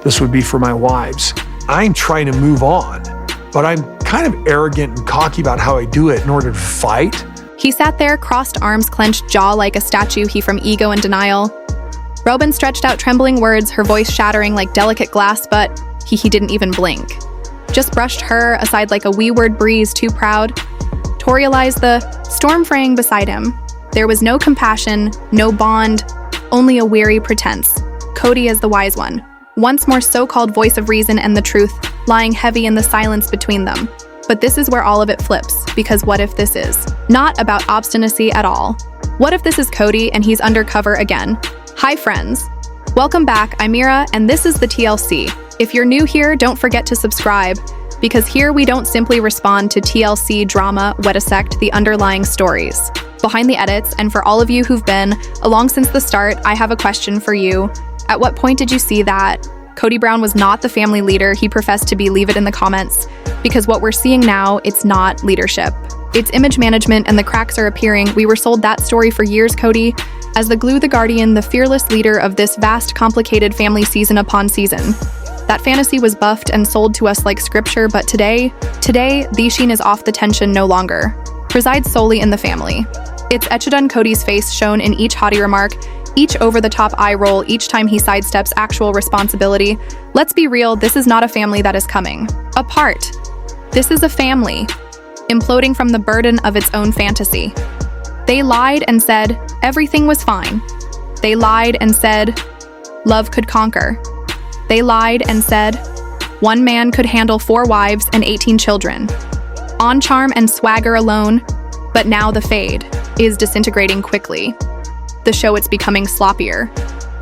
this would be for my wives. I'm trying to move on, but I'm kind of arrogant and cocky about how I do it in order to fight. He sat there, crossed arms, clenched jaw like a statue, he from ego and denial. Robin stretched out trembling words, her voice shattering like delicate glass, but he didn't even blink. Just brushed her aside like a wee-word breeze, too proud. Torialized the storm fraying beside him. There was no compassion, no bond, only a weary pretense. Kody as the wise one. Once more so-called voice of reason and the truth, lying heavy in the silence between them. But this is where all of it flips, because what if this is not about obstinacy at all? What if this is Kody and he's undercover again? Hi friends. Welcome back, I'm Meri, and this is the TLC. If you're new here, don't forget to subscribe, because here we don't simply respond to TLC drama, dissect the underlying stories behind the edits. And for all of you who've been along since the start, I have a question for you. At what point did you see that Kody Brown was not the family leader he professed to be? Leave it in the comments, because what we're seeing now, it's not leadership. It's image management and the cracks are appearing. We were sold that story for years, Kody, as the glue, the guardian, the fearless leader of this vast, complicated family season upon season. That fantasy was buffed and sold to us like scripture, but today, the sheen is off, the tension no longer resides solely in the family. It's etched on Kody's face, shown in each haughty remark, each over-the-top eye roll, each time he sidesteps actual responsibility. Let's be real, this is not a family that is coming apart. This is a family imploding from the burden of its own fantasy. They lied and said everything was fine. They lied and said love could conquer. They lied and said one man could handle 4 wives and 18 children. On charm and swagger alone, but now the fade is disintegrating quickly. The show, it's becoming sloppier.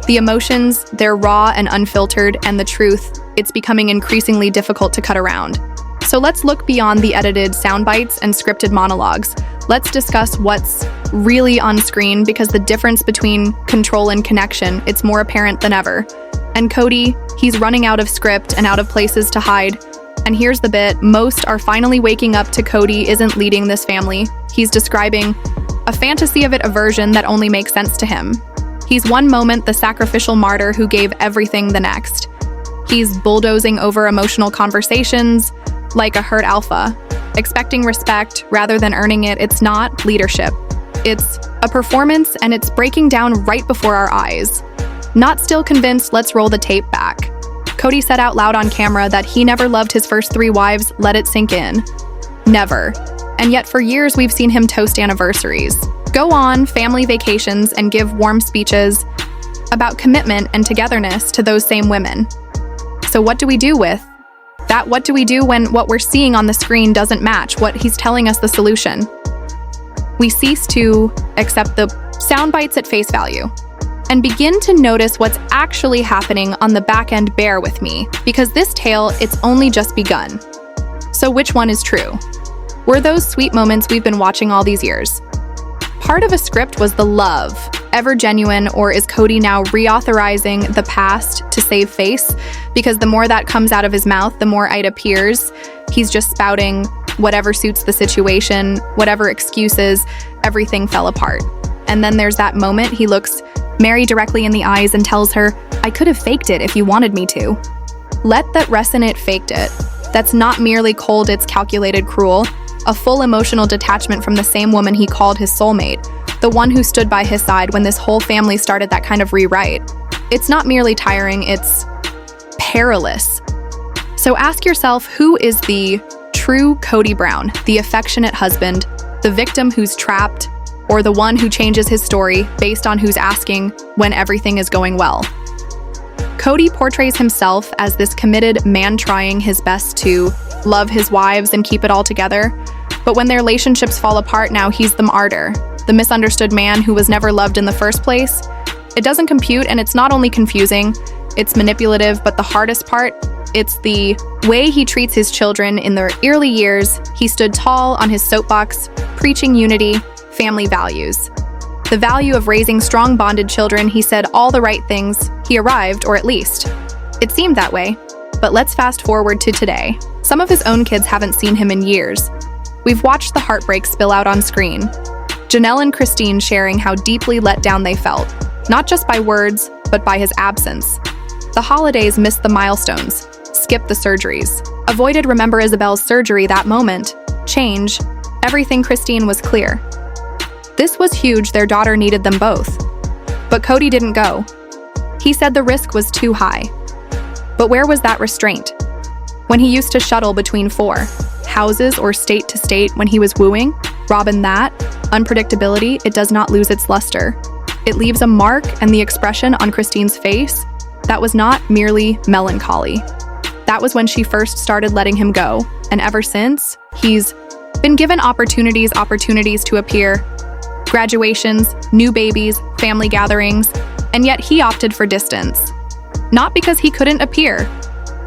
The emotions, they're raw and unfiltered, and the truth, it's becoming increasingly difficult to cut around. So let's look beyond the edited sound bites and scripted monologues. Let's discuss what's really on screen, because the difference between control and connection, it's more apparent than ever. And Kody, he's running out of script and out of places to hide. And here's the bit, most are finally waking up to Kody isn't leading this family. He's describing a fantasy of it, a version that only makes sense to him. He's one moment the sacrificial martyr who gave everything the next. He's bulldozing over emotional conversations like a herd alpha, expecting respect rather than earning it. It's not leadership. It's a performance, and it's breaking down right before our eyes. Not still convinced, let's roll the tape back. Kody said out loud on camera that he never loved his first 3 wives. Let it sink in. Never. And yet for years we've seen him toast anniversaries, go on family vacations, and give warm speeches about commitment and togetherness to those same women. So what do we do with that? What do we do when what we're seeing on the screen doesn't match what he's telling us the solution? We cease to accept the sound bites at face value and begin to notice what's actually happening on the back end. Bear with me, because this tale, it's only just begun. So which one is true? Were those sweet moments we've been watching all these years part of a script? Was the love ever genuine, or is Kody now reauthorizing the past to save face? Because the more that comes out of his mouth, the more it appears he's just spouting whatever suits the situation, whatever excuses. Everything fell apart. And then there's that moment he looks Meri directly in the eyes and tells her, I could have faked it if you wanted me to. Let that resonate. Faked it. That's not merely cold, it's calculated, cruel. A full emotional detachment from the same woman he called his soulmate, the one who stood by his side when this whole family started that kind of rewrite. It's not merely tiring, it's perilous. So ask yourself, who is the true Kody Brown? The affectionate husband, the victim who's trapped, or the one who changes his story based on who's asking when everything is going well? Kody portrays himself as this committed man trying his best to love his wives and keep it all together. But when their relationships fall apart, now he's the martyr, the misunderstood man who was never loved in the first place. It doesn't compute, and it's not only confusing, it's manipulative, but the hardest part, it's the way he treats his children. In their early years, he stood tall on his soapbox, preaching unity, family values. The value of raising strong bonded children. He said all the right things. He arrived, or at least it seemed that way. But let's fast forward to today. Some of his own kids haven't seen him in years. We've watched the heartbreak spill out on screen. Janelle and Christine sharing how deeply let down they felt, not just by words, but by his absence. The holidays missed the milestones, skipped the surgeries, avoided remember Isabel's surgery that moment, change, everything Christine was clear. This was huge, their daughter needed them both. But Kody didn't go. He said the risk was too high. But where was that restraint? When he used to shuttle between 4 houses or state to state when he was wooing, Robin, that unpredictability, it does not lose its luster. It leaves a mark, and the expression on Christine's face, that was not merely melancholy. That was when she first started letting him go, and ever since, he's been given opportunities to appear. Graduations, new babies, family gatherings, and yet he opted for distance. Not because he couldn't appear,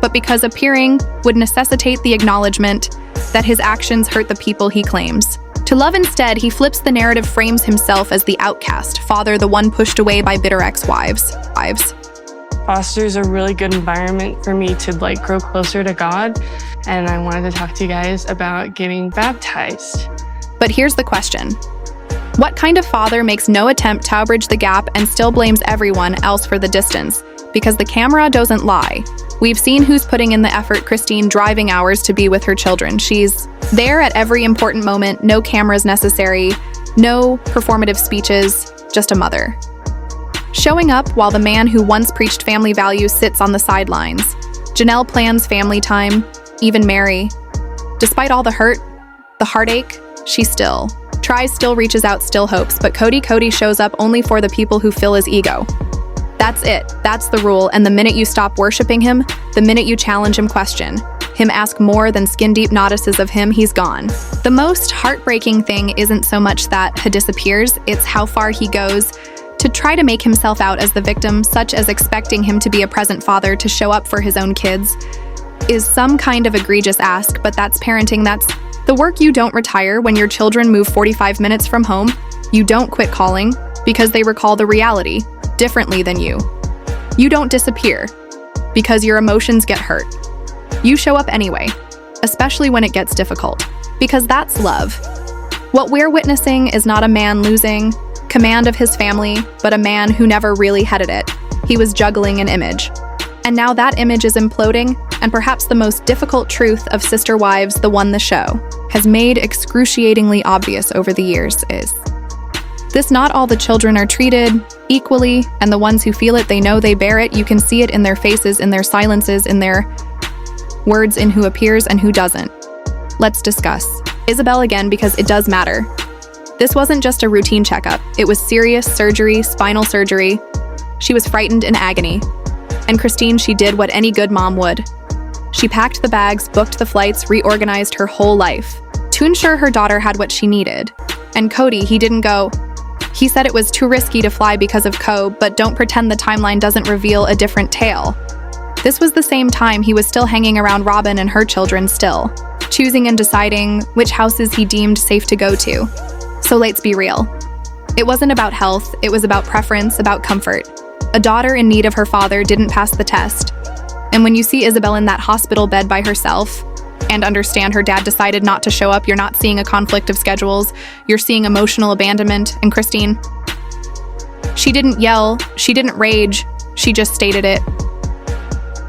but because appearing would necessitate the acknowledgement that his actions hurt the people he claims. To love instead, he flips the narrative, frames himself as the outcast, father, the one pushed away by bitter ex-wives. Foster's a really good environment for me to grow closer to God, and I wanted to talk to you guys about getting baptized. But here's the question. What kind of father makes no attempt to bridge the gap and still blames everyone else for the distance? Because the camera doesn't lie. We've seen who's putting in the effort. Christine driving hours to be with her children. She's there at every important moment, no cameras necessary, no performative speeches, just a mother. Showing up while the man who once preached family values sits on the sidelines. Janelle plans family time, even Meri. Despite all the hurt, the heartache, she still tries, still reaches out, still hopes. But Kody shows up only for the people who fill his ego. That's it. That's the rule. And the minute you stop worshiping him, the minute you challenge him, question him, ask more than skin-deep notices of him, he's gone. The most heartbreaking thing isn't so much that he disappears, it's how far he goes to try to make himself out as the victim, such as expecting him to be a present father, to show up for his own kids, is some kind of egregious ask, but that's parenting. That's the work. You don't retire when your children move 45 minutes from home. You don't quit calling because they recall the reality differently than you. You don't disappear because your emotions get hurt. You show up anyway, especially when it gets difficult, because that's love. What we're witnessing is not a man losing command of his family, but a man who never really headed it. He was juggling an image. And now that image is imploding, and perhaps the most difficult truth of Sister Wives, the one the show has made excruciatingly obvious over the years, is this: not all the children are treated equally, and the ones who feel it, they know they bear it. You can see it in their faces, in their silences, in their words, in who appears and who doesn't. Let's discuss Isabel again, because it does matter. This wasn't just a routine checkup. It was serious surgery, spinal surgery. She was frightened, in agony. And Christine, she did what any good mom would. She packed the bags, booked the flights, reorganized her whole life to ensure her daughter had what she needed. And Kody, he didn't go. He said it was too risky to fly because of but don't pretend the timeline doesn't reveal a different tale. This was the same time he was still hanging around Robin and her children, still choosing and deciding which houses he deemed safe to go to. So let's be real. It wasn't about health, it was about preference, about comfort. A daughter in need of her father didn't pass the test. And when you see Isabel in that hospital bed by herself, and understand her dad decided not to show up, you're not seeing a conflict of schedules, you're seeing emotional abandonment. And Christine, she didn't yell, she didn't rage, she just stated it.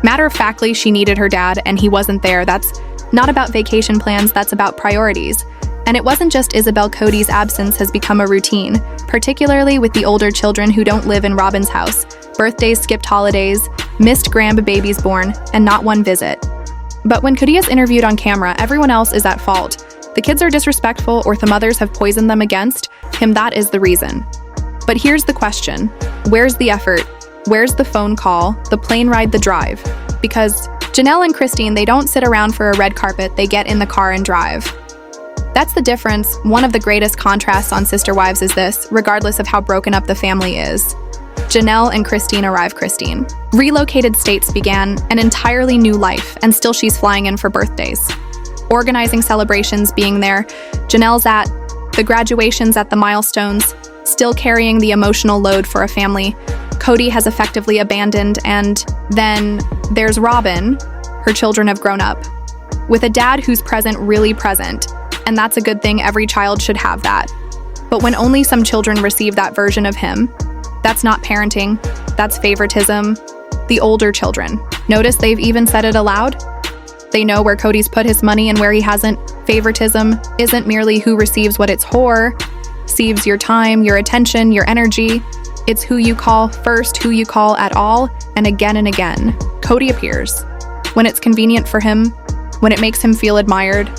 Matter-of-factly, she needed her dad, and he wasn't there. That's not about vacation plans, that's about priorities. And it wasn't just Isabel. Kody's absence has become a routine, particularly with the older children who don't live in Robin's house. Birthdays, skipped holidays, missed grandbabies born, and not one visit. But when Kody is interviewed on camera, everyone else is at fault. The kids are disrespectful, or the mothers have poisoned them against him. That is the reason. But here's the question. Where's the effort? Where's the phone call, the plane ride, the drive? Because Janelle and Christine, they don't sit around for a red carpet, they get in the car and drive. That's the difference. One of the greatest contrasts on Sister Wives is this: regardless of how broken up the family is, Janelle and Christine arrive. Christine relocated states, began an entirely new life, and still she's flying in for birthdays, organizing celebrations, being there. Janelle's at the graduations, at the milestones, still carrying the emotional load for a family Kody has effectively abandoned. And then there's Robin. Her children have grown up with a dad who's present, really present. And that's a good thing. Every child should have that. But when only some children receive that version of him, that's not parenting, that's favoritism. The older children. Notice they've even said it aloud? They know where Kodys put his money and where he hasn't. Favoritism isn't merely who receives what it's receives your time, your attention, your energy. It's who you call first, who you call at all, and again. Kody appears. When it's convenient for him, when it makes him feel admired,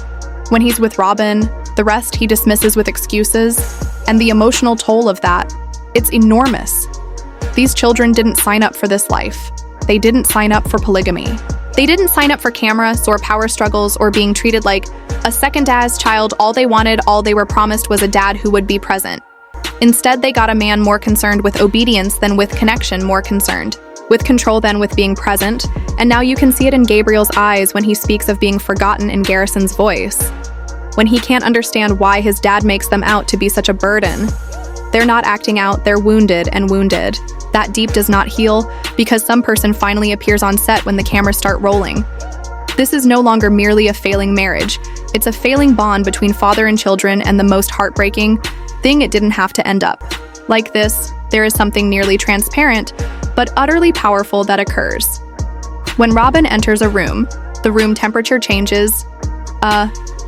when he's with Robin, the rest he dismisses with excuses, and the emotional toll of that, it's enormous. These children didn't sign up for this life. They didn't sign up for polygamy. They didn't sign up for cameras or power struggles or being treated like a second-as child. All they wanted, all they were promised was a dad who would be present. Instead, they got a man more concerned with obedience than with connection, more concerned with control than with being present. And now you can see it in Gabriel's eyes when he speaks of being forgotten in Garrison's voice. When he can't understand why his dad makes them out to be such a burden. They're not acting out, they're wounded and wounded. That deep does not heal because some person finally appears on set when the cameras start rolling. This is no longer merely a failing marriage. It's a failing bond between father and children, and the most heartbreaking thing, it didn't have to end up like this. There is something nearly transparent, but utterly powerful that occurs. When Robin enters a room, the room temperature changes.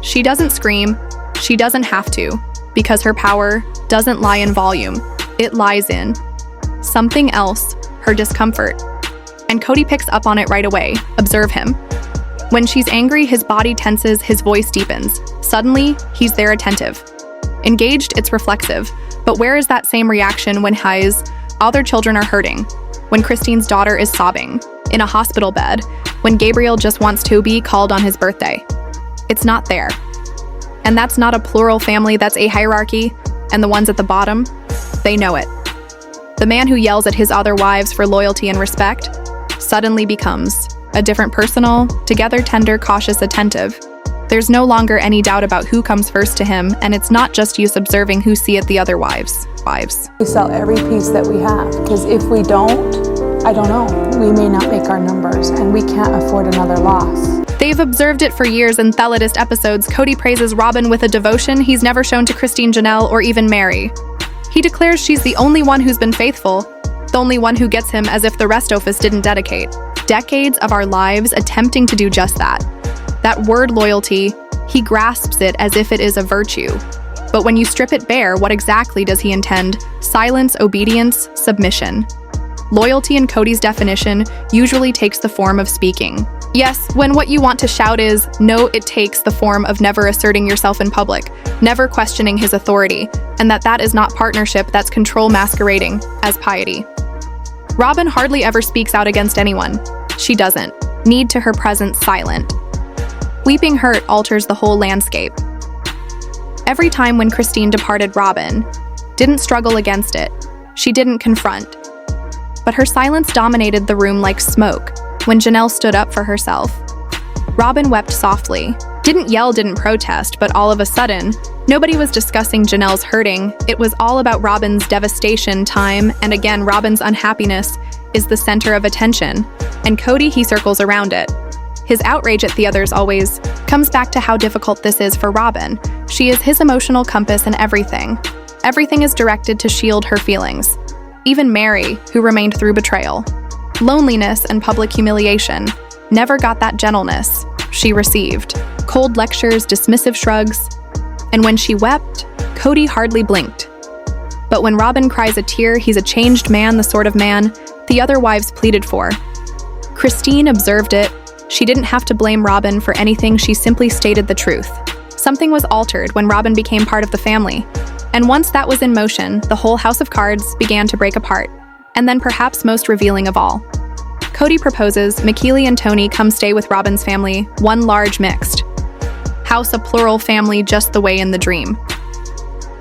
She doesn't scream. She doesn't have to, because her power doesn't lie in volume. It lies in something else, her discomfort. And Kody picks up on it right away. Observe him. When she's angry, his body tenses, his voice deepens. Suddenly, he's there attentive. Engaged, it's reflexive. But where is that same reaction when his other children are hurting? When Christine's daughter is sobbing, in a hospital bed, when Gabriel just wants to be called on his birthday? It's not there. And that's not a plural family, that's a hierarchy, and the ones at the bottom, they know it. The man who yells at his other wives for loyalty and respect suddenly becomes a different personal, together tender, cautious, attentive. There's no longer any doubt about who comes first to him, and it's not just use observing who see it the other wives. We sell every piece that we have, because if we don't, I don't know, we may not make our numbers, and we can't afford another loss. They've observed it for years in Thelidist episodes. Kody praises Robin with a devotion he's never shown to Christine, Janelle, or even Meri. He declares she's the only one who's been faithful, the only one who gets him, as if the rest of us didn't dedicate decades of our lives attempting to do just that. That word loyalty, he grasps it as if it is a virtue. But when you strip it bare, what exactly does he intend? Silence, obedience, submission. Loyalty in Kody's definition usually takes the form of speaking. Yes, when what you want to shout is, no, it takes the form of never asserting yourself in public, never questioning his authority, and that is not partnership, that's control masquerading as piety. Robin hardly ever speaks out against anyone. She doesn't. Need to her presence silent. Weeping hurt alters the whole landscape. Every time when Christine departed, Robin didn't struggle against it. She didn't confront. But her silence dominated the room like smoke when Janelle stood up for herself. Robin wept softly. Didn't yell, didn't protest, but all of a sudden, nobody was discussing Janelle's hurting. It was all about Robin's devastation time, and again, Robin's unhappiness is the center of attention. And Kody, he circles around it. His outrage at the others always comes back to how difficult this is for Robin. She is his emotional compass and everything. Everything is directed to shield her feelings. Even Meri, who remained through betrayal, loneliness, and public humiliation, never got that gentleness she received. Cold lectures, dismissive shrugs. And when she wept, Kody hardly blinked. But when Robin cries a tear, he's a changed man, the sort of man the other wives pleaded for. Christine observed it. She didn't have to blame Robin for anything, she simply stated the truth. Something was altered when Robin became part of the family. And once that was in motion, the whole house of cards began to break apart. And then perhaps most revealing of all, Kody proposes McKeely and Tony come stay with Robin's family, one large mixed house, a plural family, just the way in the dream.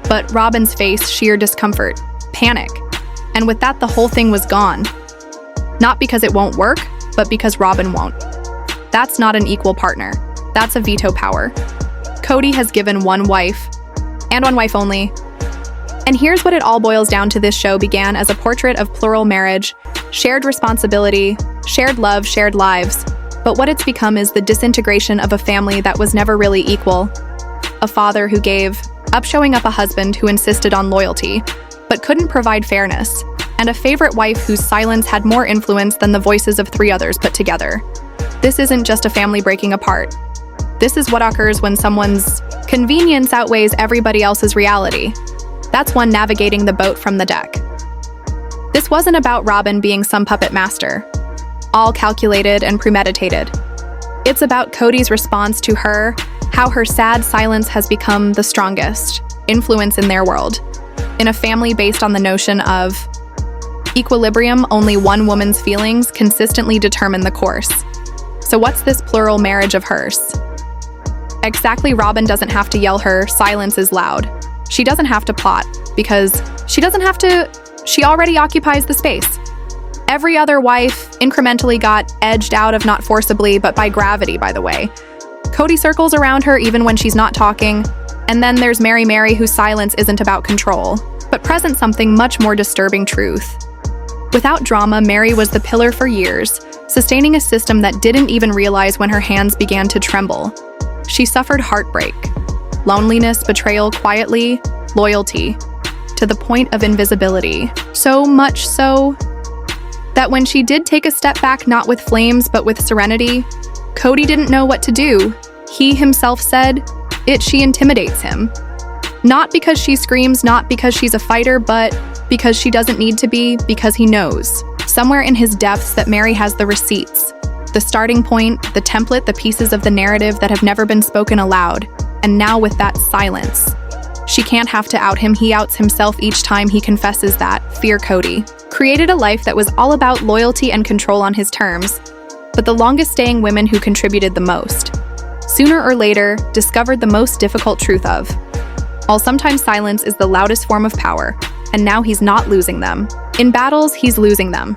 But Robin's face, sheer discomfort, panic. And with that, the whole thing was gone. Not because it won't work, but because Robin won't. That's not an equal partner. That's a veto power. Kody has given one wife, and one wife only. And here's what it all boils down to. This show began as a portrait of plural marriage, shared responsibility, shared love, shared lives. But what it's become is the disintegration of a family that was never really equal. A father who gave up showing up, a husband who insisted on loyalty, but couldn't provide fairness. and a favorite wife whose silence had more influence than the voices of 3 others put together. This isn't just a family breaking apart. This is what occurs when someone's convenience outweighs everybody else's reality. That's one navigating the boat from the deck. This wasn't about Robyn being some puppet master, all calculated and premeditated. It's about Kodys' response to her, how her sad silence has become the strongest influence in their world. In a family based on the notion of equilibrium, only one woman's feelings consistently determine the course. So what's this plural marriage of hers? Exactly, Robyn doesn't have to yell her silence is loud. She doesn't have to plot, because she already occupies the space. Every other wife incrementally got edged out of, not forcibly, but by gravity, by the way. Kody circles around her even when she's not talking, and then there's Meri, whose silence isn't about control, but presents something much more disturbing truth. Without drama, Meri was the pillar for years, sustaining a system that didn't even realize when her hands began to tremble. She suffered heartbreak, loneliness, betrayal quietly, loyalty, to the point of invisibility. So much so that when she did take a step back, not with flames, but with serenity, Kody didn't know what to do. He himself said, she intimidates him. Not because she screams, not because she's a fighter, but because she doesn't need to be, because he knows, somewhere in his depths, that Meri has the receipts, the starting point, the template, the pieces of the narrative that have never been spoken aloud. And now with that silence, she can't have to out him. He outs himself each time he confesses that. Fear Kody created a life that was all about loyalty and control on his terms, but the longest-staying women who contributed the most, sooner or later, discovered the most difficult truth of, while sometimes silence is the loudest form of power, and now he's not losing them. In battles, he's losing them.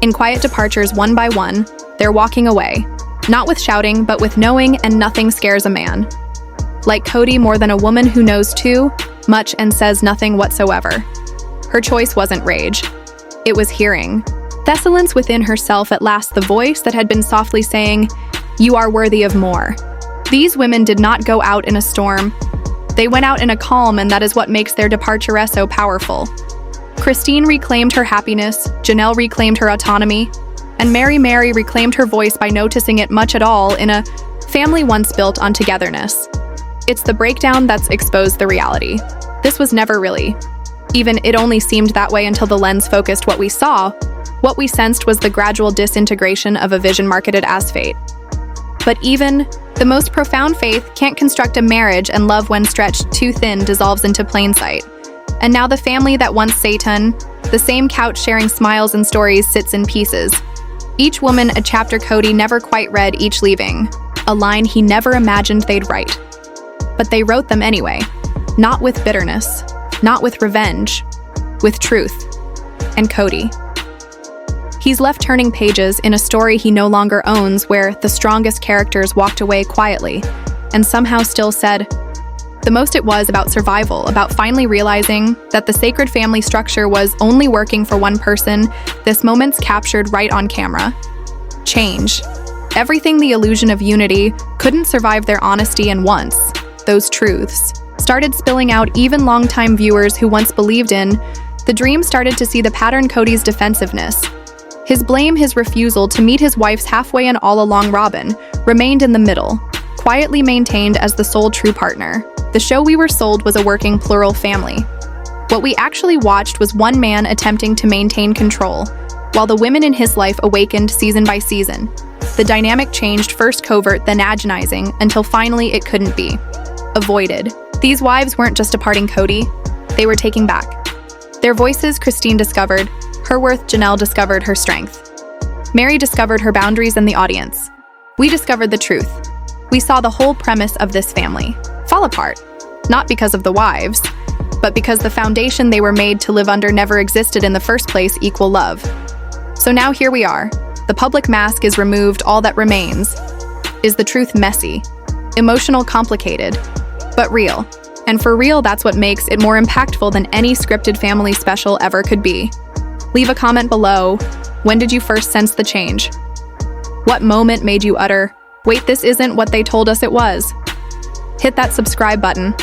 In quiet departures, one by one, they're walking away, not with shouting, but with knowing, and nothing scares a man. Like Kody, more than a woman who knows too much and says nothing whatsoever. Her choice wasn't rage. It was hearing. Thessalance within herself, at last the voice that had been softly saying, "You are worthy of more." These women did not go out in a storm. They went out in a calm, and that is what makes their departure so powerful. Christine reclaimed her happiness, Janelle reclaimed her autonomy, and Meri reclaimed her voice by noticing it much at all in a family once built on togetherness. It's the breakdown that's exposed the reality. This was never really. Even it only seemed that way until the lens focused what we saw. What we sensed was the gradual disintegration of a vision marketed as fate. But even the most profound faith can't construct a marriage, and love, when stretched too thin, dissolves into plain sight. And now the family that once Satan, the same couch sharing smiles and stories, sits in pieces. Each woman a chapter Kody never quite read, each leaving a line he never imagined they'd write. But they wrote them anyway, not with bitterness, not with revenge, with truth. And Kody, he's left turning pages in a story he no longer owns, where the strongest characters walked away quietly and somehow still said the most. It was about survival, about finally realizing that the sacred family structure was only working for one person. This moment's captured right on camera. Change. Everything, the illusion of unity, couldn't survive their honesty, and once those truths started spilling out, even longtime viewers who once believed in the dream started to see the pattern. Kody's defensiveness, his blame, his refusal to meet his wife's halfway, and all along Robyn remained in the middle, quietly maintained as the sole true partner. The show we were sold was a working plural family. What we actually watched was one man attempting to maintain control, while the women in his life awakened season by season. The dynamic changed, first covert, then agonizing, until finally it couldn't be avoided. These wives weren't just departing Kody, they were taking back their voices. Christine discovered her worth, Janelle discovered her strength, Meri discovered her boundaries, and the audience, we discovered the truth. We saw the whole premise of this family fall apart, not because of the wives, but because the foundation they were made to live under never existed in the first place: equal love. So now here we are. The public mask is removed. All that remains is the truth, messy, emotional, complicated, but real. And for real, that's what makes it more impactful than any scripted family special ever could be. Leave a comment below. When did you first sense the change? What moment made you utter, "Wait, this isn't what they told us it was"? Hit that subscribe button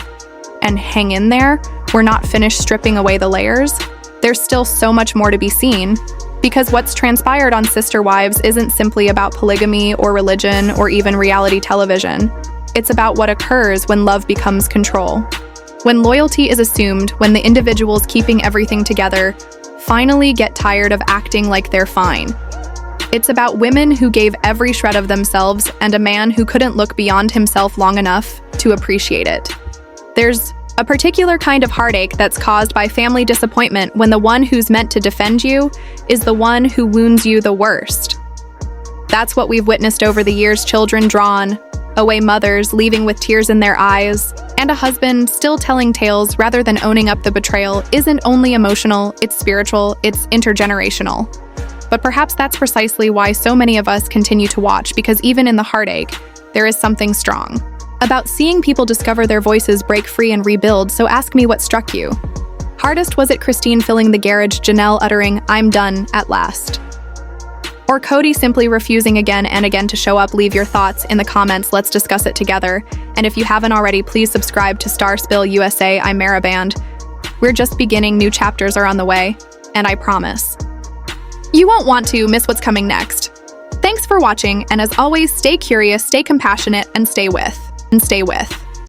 and hang in there. We're not finished stripping away the layers. there's still so much more to be seen, because what's transpired on Sister Wives isn't simply about polygamy or religion or even reality television. It's about what occurs when love becomes control. When loyalty is assumed, when the individuals keeping everything together finally get tired of acting like they're fine. It's about women who gave every shred of themselves and a man who couldn't look beyond himself long enough to appreciate it. There's a particular kind of heartache that's caused by family disappointment when the one who's meant to defend you is the one who wounds you the worst. That's what we've witnessed over the years: children drawn away, mothers leaving with tears in their eyes, and a husband still telling tales rather than owning up. The betrayal isn't only emotional, it's spiritual, it's intergenerational. But perhaps that's precisely why so many of us continue to watch, because even in the heartache, there is something strong about seeing people discover their voices, break free, and rebuild. So ask me what struck you. Hardest, was it Christine filling the garage, Janelle uttering, "I'm done," at last? Or Kody simply refusing again and again to show up? Leave your thoughts in the comments, let's discuss it together. And if you haven't already, please subscribe to StarSpill USA. I'm Meri. We're just beginning, new chapters are on the way, and I promise you won't want to miss what's coming next. Thanks for watching, and as always, stay curious, stay compassionate, and stay with.